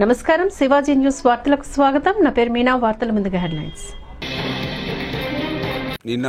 నమస్కారం, శివాజీ న్యూస్ వార్తలకు స్వాగతం. నా పేరు మీనా. వార్తల ముందుగా హెడ్లైన్స్. నిన్న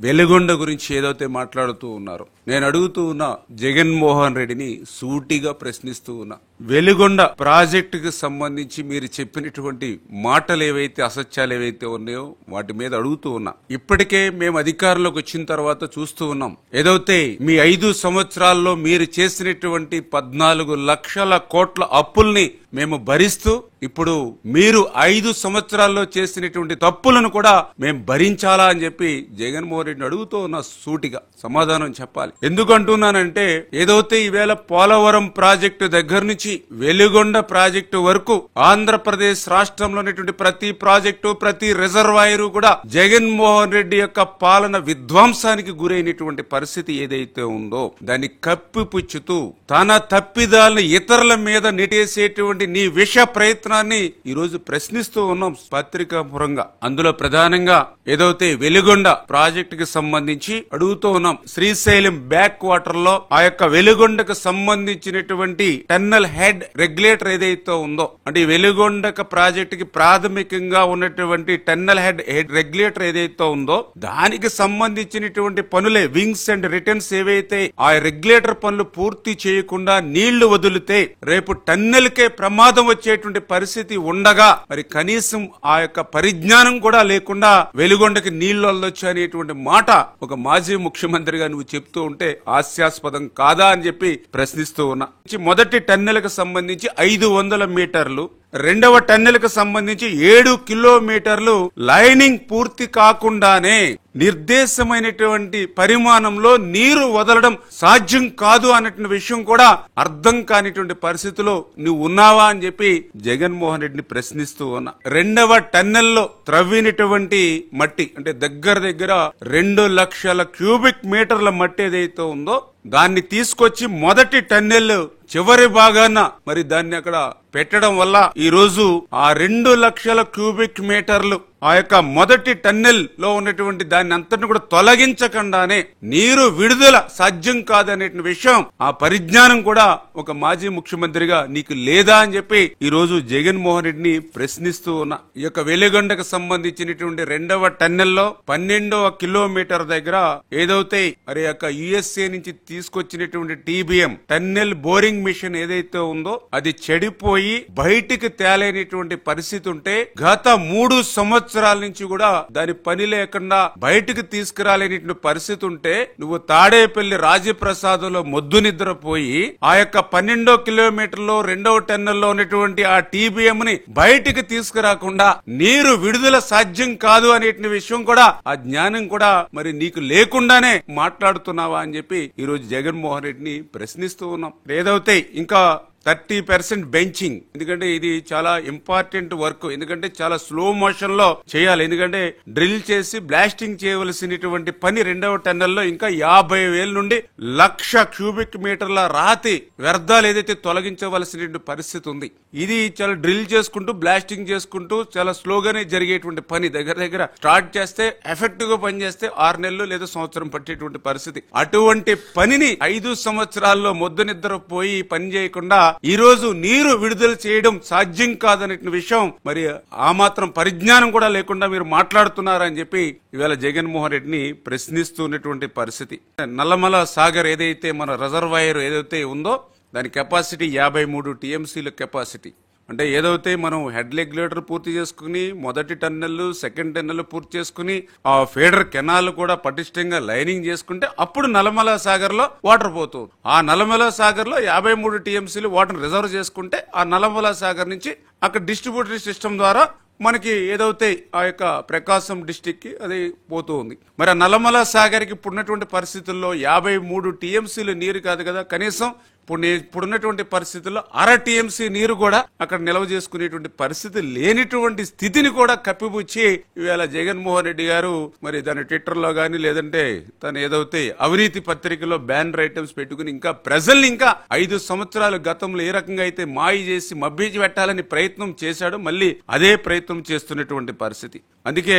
వెలుగొండ గురించి ఏదైతే మాట్లాడుతూ ఉన్నారు, నేను అడుగుతూ ఉన్నా, జగన్మోహన్ రెడ్డిని సూటిగా ప్రశ్నిస్తూ ఉన్నా. వెలుగొండ ప్రాజెక్టుకు సంబంధించి మీరు చెప్పినటువంటి మాటలు ఏవైతే అసత్యాలు ఏవైతే ఉన్నాయో వాటి మీద అడుగుతూ ఉన్నా. ఇప్పటికే మేము అధికారంలోకి వచ్చిన తర్వాత చూస్తూ ఉన్నాం, ఏదైతే మీ 5 సంవత్సరాల్లో మీరు చేసినటువంటి 14 లక్షల కోట్ల అప్పుల్ని మేము భరిస్తూ, ఇప్పుడు మీరు 5 సంవత్సరాల్లో చేసినటువంటి తప్పులను కూడా మేము భరించాలా అని చెప్పి జగన్మోహన్ రెడ్డిని అడుగుతూ ఉన్న సూటిగా సమాధానం చెప్పాలి. ఎందుకంటున్నానంటే, ఏదైతే ఈవేళ పోలవరం ప్రాజెక్టు దగ్గర నుంచి వెలుగొండ ప్రాజెక్టు వరకు ఆంధ్రప్రదేశ్ రాష్ట్రంలో ఉన్నటువంటి ప్రతి ప్రాజెక్టు, ప్రతి రిజర్వాయరు కూడా జగన్మోహన్ రెడ్డి యొక్క పాలన విధ్వంసానికి గురైనటువంటి పరిస్థితి ఏదైతే ఉందో దాన్ని కప్పిపుచ్చుతూ తన తప్పిదాలను ఇతరుల మీద నెట్టేసేటువంటి నీ విష ప్రయత్నాన్ని ఈ రోజు ప్రశ్నిస్తూ ఉన్నాం పత్రికాపురంగా. అందులో ప్రధానంగా ఏదైతే వెలుగొండ ప్రాజెక్టుకి సంబంధించి అడుగుతూ ఉన్నాం. శ్రీశైలం బ్యాక్ వాటర్ లో ఆ యొక్క వెలుగొండకు సంబంధించినటువంటి టన్నల్ హెడ్ రెగ్యులేటర్ ఏదైతే ఉందో, అంటే వెలుగొండక ప్రాజెక్టుకి ప్రాథమికంగా ఉన్నటువంటి టన్నల్ హెడ్ రెగ్యులేటర్ ఏదైతే ఉందో దానికి సంబంధించినటువంటి పనులే వింగ్స్ అండ్ రిటర్న్స్ ఏవైతే ఆ రెగ్యులేటర్ పనులు పూర్తి చేయకుండా నీళ్లు వదిలితే రేపు టన్నెల్ కే ప్రమాదం వచ్చేటువంటి పరిస్థితి ఉండగా, మరి కనీసం ఆ యొక్క పరిజ్ఞానం కూడా లేకుండా వెలుగొండకి నీళ్లు వదలొచ్చు అనేటువంటి మాట ఒక మాజీ ముఖ్యమంత్రిగా నువ్వు చెప్తూ ఉంటే హాస్యాస్పదం కాదా అని చెప్పి ప్రశ్నిస్తూ ఉన్నా. మొదటి టన్నెల్కు సంబంధించి 500 మీటర్లు, రెండవ టన్నెల్కు సంబంధించి 7 కిలోమీటర్లు లైనింగ్ పూర్తి కాకుండానే నిర్దేశమైనటువంటి పరిమాణంలో నీరు వదలడం సాధ్యం కాదు అన్నటువంటి విషయం కూడా అర్థం కానిటువంటి పరిస్థితిలో నువ్వు ఉన్నావా అని చెప్పి జగన్మోహన్ రెడ్డిని ప్రశ్నిస్తూ ఉన్నా. రెండవ టన్నెల్లో త్రవ్వినటువంటి మట్టి, అంటే దగ్గర 2 లక్షల క్యూబిక్ మీటర్ల మట్టి ఏదైతే ఉందో దాన్ని తీసుకొచ్చి మొదటి టన్నెల్ చివరి భాగాన మరి దాన్ని అక్కడ పెట్టడం వల్ల ఈ రోజు ఆ 2 లక్షల క్యూబిక్ మీటర్లు ఆ యొక్క మొదటి టన్నెల్ లో ఉన్నటువంటి దాన్ని అంతటిని కూడా తొలగించకుండానే నీరు విడుదల సాధ్యం కాదనే విషయం, ఆ పరిజ్ఞానం కూడా ఒక మాజీ ముఖ్యమంత్రిగా నీకు లేదా అని చెప్పి ఈ రోజు జగన్మోహన్ రెడ్డిని ప్రశ్నిస్తూ ఉన్నా. ఈ యొక్క వెలుగొండకు సంబంధించినటువంటి రెండవ టన్నెల్లో 12వ కిలోమీటర్ దగ్గర ఏదైతే మరి యొక్క యుఎస్ఏ నుంచి తీసుకొచ్చినటువంటి టీబీఎం టన్నెల్ బోరింగ్ మిషన్ ఏదైతే ఉందో అది చెడిపోయి బయటికి తేలేనటువంటి పరిస్థితి ఉంటే గత 3 సంవత్సరాల నుంచి కూడా దాని పని లేకుండా బయటికి తీసుకురాలేనటువంటి పరిస్థితి ఉంటే నువ్వు తాడేపల్లి రాజప్రసాద్ లో మొద్దు నిద్రపోయి ఆ యొక్క 12వ కిలోమీటర్లో రెండవ టన్నెల్లో ఉన్నటువంటి ఆ టీబీఎం ని బయటికి తీసుకురాకుండా నీరు విడుదల సాధ్యం కాదు అనే విషయం కూడా, ఆ జ్ఞానం కూడా మరి నీకు లేకుండానే మాట్లాడుతున్నావా అని చెప్పి ఈ రోజు జగన్మోహన్ రెడ్డిని ప్రశ్నిస్తూ ఉన్నాం. ఏదైతే ఇంకా 30% బెంచింగ్, ఎందుకంటే ఇది చాలా ఇంపార్టెంట్ వర్క్, ఎందుకంటే చాలా స్లో మోషన్ లో చేయాలి. ఎందుకంటే డ్రిల్ చేసి బ్లాస్టింగ్ చేయవలసినటువంటి పని రెండవ టన్నెల్లో ఇంకా 50,000 నుండి 1,00,000 క్యూబిక్ మీటర్ల రాతి వ్యర్థాలు ఏదైతే తొలగించవలసినటువంటి పరిస్థితి ఉంది. ఇది చాలా డ్రిల్ చేసుకుంటూ బ్లాస్టింగ్ చేసుకుంటూ చాలా స్లోగానే జరిగేటువంటి పని. దగ్గర స్టార్ట్ చేస్తే ఎఫెక్టివ్ గా పనిచేస్తే 6 నెలలు లేదా సంవత్సరం పట్టేటువంటి పరిస్థితి. అటువంటి పనిని 5 సంవత్సరాల్లో మొద్దు నిద్రపోయి పని చేయకుండా ఈ రోజు నీరు విడుదల చేయడం సాధ్యం కాదనే విషయం, మరి ఆ మాత్రం పరిజ్ఞానం కూడా లేకుండా మీరు మాట్లాడుతున్నారని చెప్పి ఇవాళ జగన్మోహన్ రెడ్డిని ప్రశ్నిస్తున్నటువంటి పరిస్థితి. నల్లమల సాగర్ ఏదైతే మన రిజర్వాయర్ ఏదైతే ఉందో దాని కెపాసిటీ 53 టీఎంసీల కెపాసిటీ. అంటే ఏదైతే మనం హెడ్ రెగ్యులేటర్ పూర్తి చేసుకుని మొదటి టన్నెల్ సెకండ్ టన్నెల్ పూర్తి చేసుకుని ఆ ఫీడర్ కెనాల్ కూడా పటిష్టంగా లైనింగ్ చేసుకుంటే అప్పుడు నల్లమల సాగర్ లో వాటర్ పోతుంది. ఆ నల్లమల సాగర్ లో 53 టీఎంసీలు వాటర్ రిజర్వ్ చేసుకుంటే ఆ నల్లమల సాగర్ నుంచి అక్కడ డిస్ట్రిబ్యూటరీ సిస్టమ్ ద్వారా మనకి ఏదైతే ఆ యొక్క ప్రకాశం డిస్టిక్ కి అది పోతూ ఉంది. మరి ఆ నల్లమల సాగర్ కి ఇప్పుడున్నటువంటి పరిస్థితుల్లో 53 టీఎంసీలు నీరు కాదు కదా, కనీసం ఇప్పుడున్నటువంటి పరిస్థితుల్లో 1/2 టీఎంసీ నీరు కూడా అక్కడ నిల్వ చేసుకునేటువంటి పరిస్థితి లేనిటువంటి స్థితిని కూడా కప్పిపుచ్చి ఇవాళ జగన్మోహన్ రెడ్డి గారు మరి దాని ట్విట్టర్ లో గానీ లేదంటే తను ఏదైతే అవినీతి పత్రికలో బ్యానర్ ఐటమ్స్ పెట్టుకుని ఇంకా ప్రజల్ని ఇంకా 5 సంవత్సరాలు గతంలో ఏ రకంగా అయితే మాయ చేసి మభ్యచి పెట్టాలని ప్రయత్నం చేశాడో మళ్ళీ అదే ప్రయత్నం చేస్తున్నటువంటి పరిస్థితి. అందుకే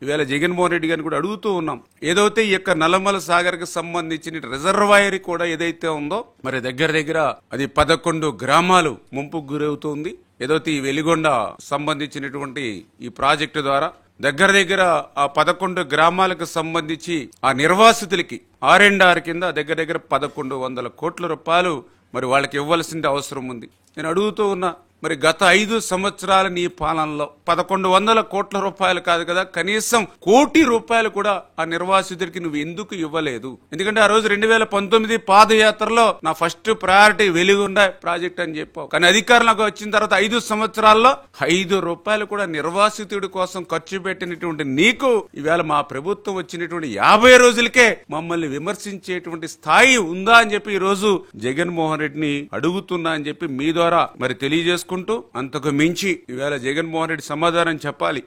ఈవేళ జగన్మోహన్ రెడ్డి గారిని కూడా అడుగుతూ ఉన్నాం. ఏదైతే ఈ యొక్క నల్లమల సాగర్ కి సంబంధించిన రిజర్వాయర్ కూడా ఏదైతే ఉందో మరి దగ్గర అది 11 గ్రామాలు ముంపుకు గురవుతుంది. ఏదైతే ఈ వెలిగొండ సంబంధించినటువంటి ఈ ప్రాజెక్టు ద్వారా దగ్గర ఆ 11 గ్రామాలకు సంబంధించి ఆ నిర్వాసితులకి R&R కింద దగ్గర 1100 కోట్ల రూపాయలు మరి వాళ్ళకి ఇవ్వాల్సిన అవసరం ఉంది. నేను అడుగుతూ ఉన్నా, మరి గత 5 సంవత్సరాల నీ పాలనలో 1100 కోట్ల రూపాయలు కాదు కదా, కనీసం 1 కోటి రూపాయలు కూడా ఆ నిర్వాసితుడికి నువ్వు ఎందుకు ఇవ్వలేదు? ఎందుకంటే ఆ రోజు 2019 పాదయాత్రలో నా ఫస్ట్ ప్రయారిటీ వెలిగొండ ప్రాజెక్ట్ అని చెప్పావు. కానీ అధికారంలోకి వచ్చిన తర్వాత 5 సంవత్సరాల్లో 5 రూపాయలు కూడా నిర్వాసితుడి కోసం ఖర్చు పెట్టినటువంటి నీకు ఈవేళ మా ప్రభుత్వం వచ్చినటువంటి 50 రోజులకే మమ్మల్ని విమర్శించేటువంటి స్థాయి ఉందా అని చెప్పి ఈ రోజు జగన్మోహన్ రెడ్డిని అడుగుతున్నా అని చెప్పి మీ ద్వారా మరి తెలియజేసుకుంటూ, అంతకు మించి ఈవేళ జగన్మోహన్ రెడ్డి సమాధానం చెప్పాలి.